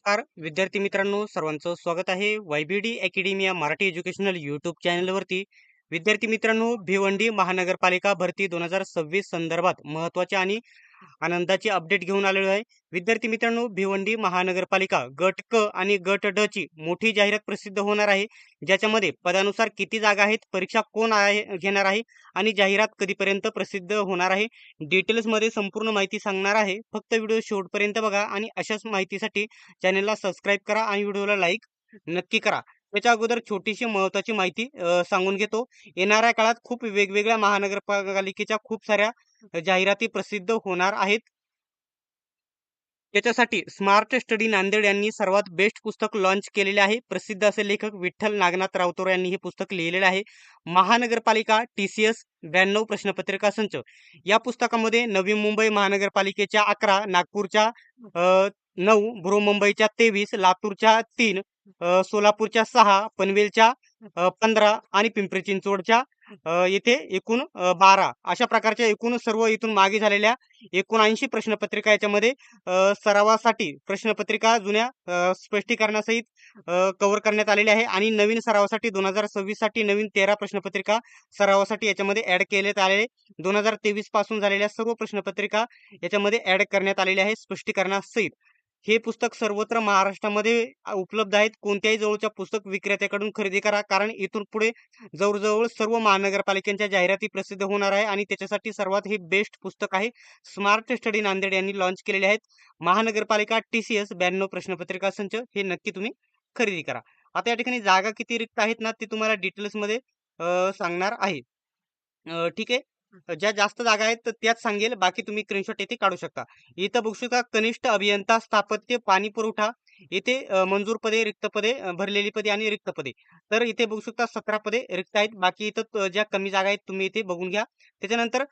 नमस्कार विद्यार्थी मित्रांनो, सर्वांचं स्वागत आहे YBD अकॅडमिया मराठी एज्युकेशनल यूट्यूब चॅनलवरती. विद्यार्थी मित्रांनो, भिवंडी महानगरपालिका भरती 2026 संदर्भात महत्त्वाचे आणि आनंदाची अपडेट घेऊन आलेलो आहे. विद्यार्थी मित्रांनो, भिवंडी महानगरपालिका गट क आणि गट ड ची मोठी जाहिरात प्रसिद्ध होणार आहे, ज्याच्यामध्ये पदानुसार किती जागा आहेत, परीक्षा कोण घेणार आहे आणि जाहिरात कधीपर्यंत प्रसिद्ध होणार आहे, डिटेल्समध्ये संपूर्ण माहिती सांगणार आहे. फक्त व्हिडिओ शेवटपर्यंत बघा आणि अशाच माहितीसाठी चॅनलला सबस्क्राईब करा आणि व्हिडिओला लाईक नक्की करा. त्याच्या अगोदर छोटीशी महत्त्वाची माहिती सांगून घेतो. येणाऱ्या काळात खूप वेगवेगळ्या महानगरपालिकेच्या खूप साऱ्या जाहिराती प्रसिद्ध होणार आहेत. त्याच्यासाठी स्मार्ट स्टडी नांदेड यांनी सर्वात बेस्ट पुस्तक लॉन्च केलेले आहे. प्रसिद्ध असे लेखक विठ्ठल नागनाथ रावतोर यांनी हे पुस्तक लिहिलेले आहे. महानगरपालिका TCS 92 प्रश्नपत्रिका संच. या पुस्तकामध्ये नवी मुंबई महानगरपालिकेच्या 11, नागपूरच्या 9, बृहन्मुंबईच्या 23, लातूरच्या 3, सोलापूरच्या 6, पनवेलच्या 15 आणि पिंपरी चिंचवडच्या येथे एकूण 12 अशा प्रकारच्या एकूण सर्व इथून मागे झालेल्या 79 प्रश्नपत्रिका याच्यामध्ये सरावासाठी प्रश्नपत्रिका जुन्या स्पष्टीकरणासहित कव्हर करण्यात आलेल्या आहे आणि नवीन सरावासाठी 2026 साठी नवीन 13 प्रश्नपत्रिका सरावासाठी याच्यामध्ये ऍड केलेत आले. 2023 पासून झालेल्या सर्व प्रश्नपत्रिका याच्यामध्ये ऍड करण्यात आलेल्या आहे स्पष्टीकरणासहित. हे पुस्तक सर्वत्र महाराष्ट्रामध्ये उपलब्ध आहेत. कोणत्याही जवळच्या पुस्तक विक्रेत्याकडून खरेदी करा, कारण इथून पुढे जवळजवळ सर्व महानगरपालिकांच्या जाहिराती प्रसिद्ध होणार आहे आणि त्याच्यासाठी सर्वात हे बेस्ट पुस्तक आहे. स्मार्ट स्टडी नांदेड यांनी लॉन्च केलेले आहेत. महानगरपालिका TCS 92 प्रश्नपत्रिका संच हे नक्की तुम्ही खरेदी करा. आता या ठिकाणी जागा किती रिक्त आहेत ना, ते तुम्हाला डिटेल्समध्ये सांगणार आहे. ठीक आहे. ज्या जास्त जागा आहेत तर त्याच सांगेल, बाकी तुम्ही स्क्रीनशॉट येथे काढू शकता. इथं बघू शकता कनिष्ठ अभियंता स्थापत्य पाणी पुरवठा येथे मंजूर पदे, रिक्त पदे, भरलेली पदे आणि रिक्त पदे. तर इथे बघू शकता 17 पदे रिक्त आहेत. बाकी इथं ज्या कमी जागा आहेत तुम्ही इथे बघून घ्या. त्याच्यानंतर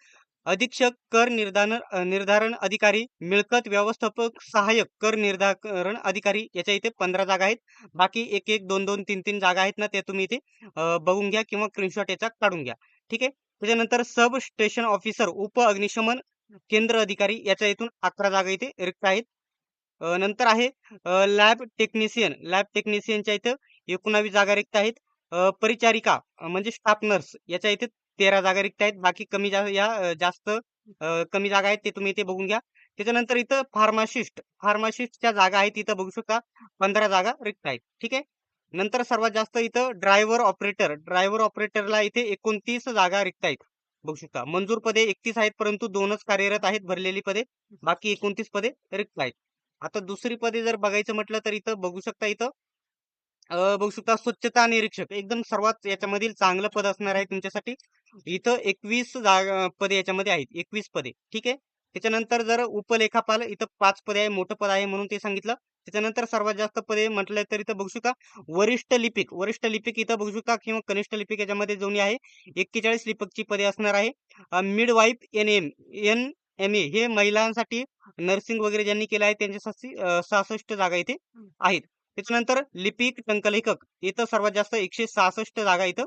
अधीक्षक कर निर्धारण अधिकारी, मिळकत व्यवस्थापक सहाय्यक कर निर्धारण अधिकारी याच्या इथे 15 जागा आहेत. बाकी 1-1, 2-2, 3-3 जागा आहेत ना, त्या तुम्ही इथे बघून घ्या किंवा स्क्रीनशॉट याचा काढून घ्या. ठीक आहे. त्याच्यानंतर सब स्टेशन ऑफिसर उप अग्निशमन केंद्र अधिकारी याच्या इथून 11 जागा इथे रिक्त आहेत. नंतर आहे लॅब टेक्निशियनच्या इथं 19 जागा रिक्त आहेत. परिचारिका म्हणजे स्टाफ नर्स याच्या इथे 13 जागा रिक्त आहेत. बाकी कमी जास्त कमी जागा आहेत ते तुम्ही इथे बघून घ्या. त्याच्यानंतर इथं फार्मासिस्टच्या जागा आहेत. इथं बघू शकता 15 जागा रिक्त आहेत. ठीक आहे. नंतर सर्वात जास्त इथं ड्रायव्हर ऑपरेटरला इथे 29 जागा रिक्त आहेत. बघू शकता मंजूर पदे 31 आहेत, परंतु 2च कार्यरत आहेत भरलेली पदे. बाकी 29 पदे रिक्त आहेत. आता दुसरी पदे जर बघायचं म्हटलं तर इथं बघू शकता बघू शकता स्वच्छता निरीक्षक एकदम सर्वात याच्यामधील चांगलं पद असणार आहे तुमच्यासाठी. इथं 21 जागा पदे याच्यामध्ये आहेत. 21 पदे. ठीक आहे. त्याच्यानंतर जर उपलेखापाल इथं 5 पदे आहे, मोठं पद आहे म्हणून ते सांगितलं. त्याच्यानंतर सर्वात जास्त पदे म्हटलं तर इथं बघू शकता वरिष्ठ लिपिक इथं बघू शकता किंवा कनिष्ठ लिपिक याच्यामध्ये दोन्ही आहे. 41 लिपिकची पदे असणार आहे. मिडवाईफ NMA हे महिलांसाठी नर्सिंग वगैरे ज्यांनी केलं आहे त्यांच्यासाठी 66 जागा इथे आहेत. त्याच्यानंतर लिपिक टंकलेखक इथं सर्वात जास्त 166 जागा इथं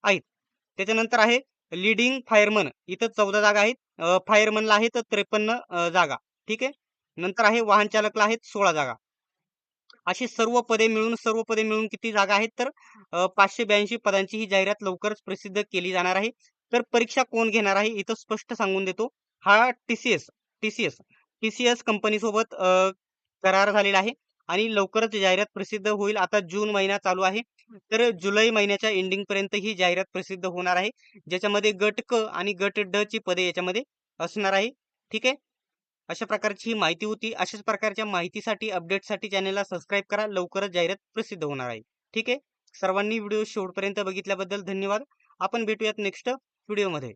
आहेत. त्याच्यानंतर आहे लीडिंग फायरमन इथं 14 जागा आहेत. फायरमनला आहेत 53 जागा. ठीक आहे. नंतर आहे वाहन चालकला आहेत 16 जागा. अशी सर्व पदे मिळून किती जागा आहेत तर 582 पदांची ही जाहिरात लवकरच प्रसिद्ध केली जाणार आहे. तर परीक्षा कोण घेणार आहे इथं स्पष्ट सांगून देतो. हा TCS कंपनी सोबत करार झालेला आहे आणि लवकरच जाहिरात प्रसिद्ध होईल. आता जून महिना चालू आहे, तर जुलै महिन्याच्या एंडिंग पर्यंत ही जाहिरात प्रसिद्ध होणार आहे, ज्याच्यामध्ये गट क आणि गट ड ची पदे याच्यामध्ये असणार आहे. ठीक आहे. अशा प्रकारची ही माहिती होती. अशाच प्रकारच्या माहितीसाठी अपडेटसाठी चॅनलला सबस्क्राईब करा. लवकरच जाहिरात प्रसिद्ध होणार आहे. ठीक आहे. सर्वांनी व्हिडिओ शेवटपर्यंत बघितल्याबद्दल धन्यवाद. आपण भेटूयात नेक्स्ट व्हिडिओमध्ये.